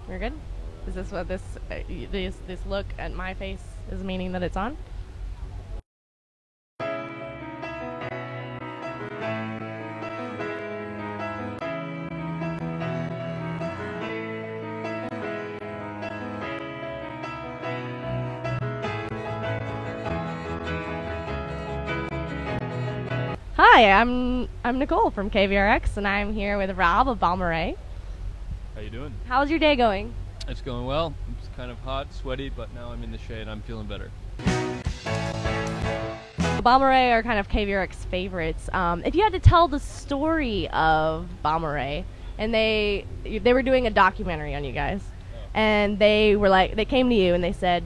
We're good? Is this what this look at my face is meaning that it's on? Hi, I'm Nichole from KVRX, and I'm here with Rob of Balmorhea. How you doing? How's your day going? It's going well. It's kind of hot, sweaty, but now I'm in the shade. I'm feeling better. Balmorhea are kind of KVRX favorites. If you had to tell the story of Balmorhea, and they were doing a documentary on you guys, and they came to you and they said,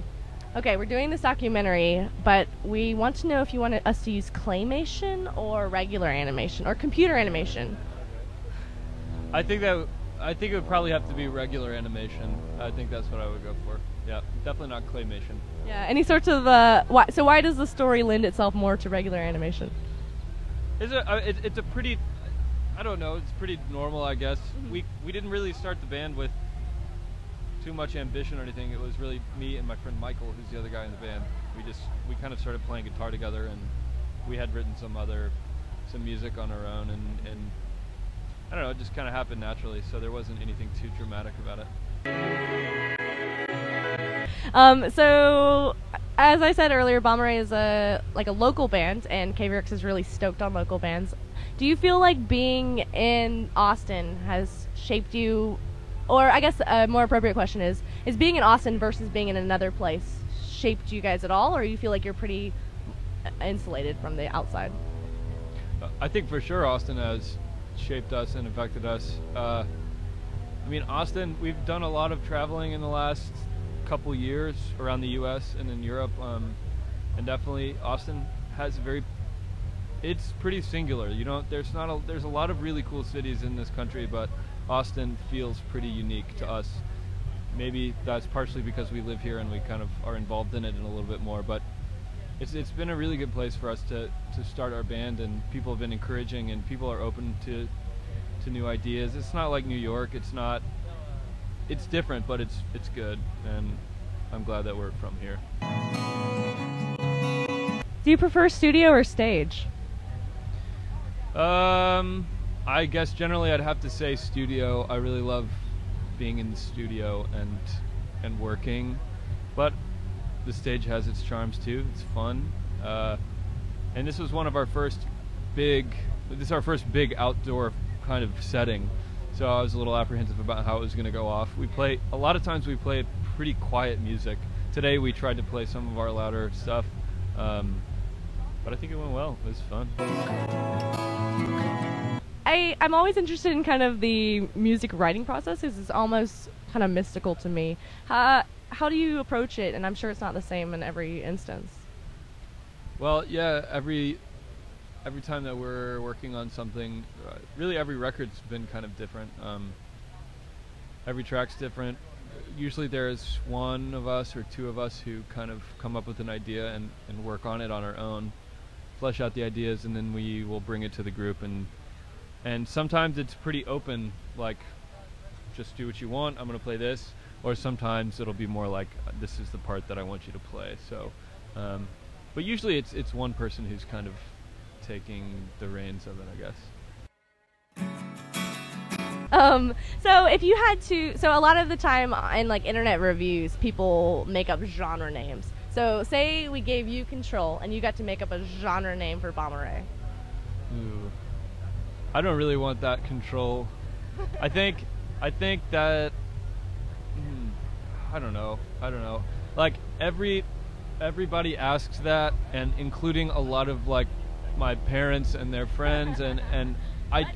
okay, we're doing this documentary, but we want to know if you want us to use claymation or regular animation or computer animation. I think it would probably have to be regular animation. I think that's what I would go for. Yeah, definitely not claymation. Yeah, any sorts of why does the story lend itself more to regular animation? It's a pretty, I don't know, it's pretty normal, I guess. Mm-hmm. We didn't really start the band with too much ambition or anything. It was really me and my friend Michael, who's the other guy in the band. We kind of started playing guitar together, and we had written some music on our own, and I don't know, it just kind of happened naturally, so there wasn't anything too dramatic about it. So as I said earlier, Balmorhea is a local band, and KVRX is really stoked on local bands. Do you feel like being in Austin has shaped you? Or I guess a more appropriate question is being in Austin versus being in another place shaped you guys at all, or you feel like you're pretty insulated from the outside? I think for sure Austin has shaped us and affected us. I mean, Austin, we've done a lot of traveling in the last couple years around the U.S. and in Europe, and definitely Austin has it's pretty singular. You know, there's a lot of really cool cities in this country, but Austin feels pretty unique to us. Maybe that's partially because we live here and we kind of are involved in it a little bit more, but it's been a really good place for us to start our band, and people have been encouraging, and people are open to new ideas. It's not like New York. It's different, but it's good, and I'm glad that we're from here. Do you prefer studio or stage? I guess generally I'd have to say studio. I really love being in the studio and working, but the stage has its charms too. It's fun, and this was one of our first big outdoor kind of setting, so I was a little apprehensive about how it was going to go off. A lot of times we play pretty quiet music. Today we tried to play some of our louder stuff, but I think it went well. It was fun. I'm always interested in kind of the music writing process, because it's almost kind of mystical to me. How do you approach it? And I'm sure it's not the same in every instance. Well, yeah, every time that we're working on something, really every record's been kind of different. Every track's different. Usually there's one of us or two of us who kind of come up with an idea and work on it on our own, flesh out the ideas, and then we will bring it to the group, and sometimes it's pretty open, like, just do what you want, I'm going to play this, or sometimes it'll be more like, this is the part that I want you to play. So, but usually it's one person who's kind of taking the reins of it, I guess. So if you had to, so a lot of the time in like internet reviews, people make up genre names. So say we gave you control and you got to make up a genre name for Balmorhea. Ooh. I don't really want that control. I think that I don't know. Like everybody asks that, and including a lot of like my parents and their friends, and I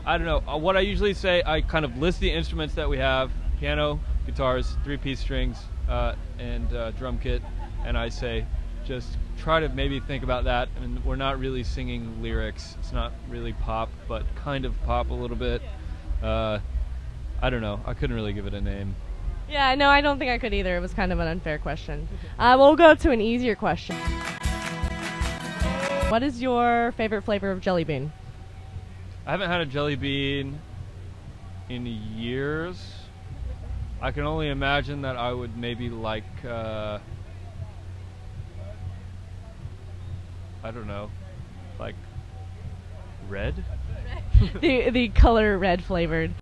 don't know. What I usually say, I kind of list the instruments that we have: piano, guitars, 3-piece strings, and drum kit, and I say, just try to maybe think about that. And we're not really singing lyrics. It's not really pop, but kind of pop a little bit. I don't know. I couldn't really give it a name. Yeah, no, I don't think I could either. It was kind of an unfair question. We'll go to an easier question. What is your favorite flavor of jelly bean? I haven't had a jelly bean in years. I can only imagine that I would maybe like, I don't know, like red? The color red flavored.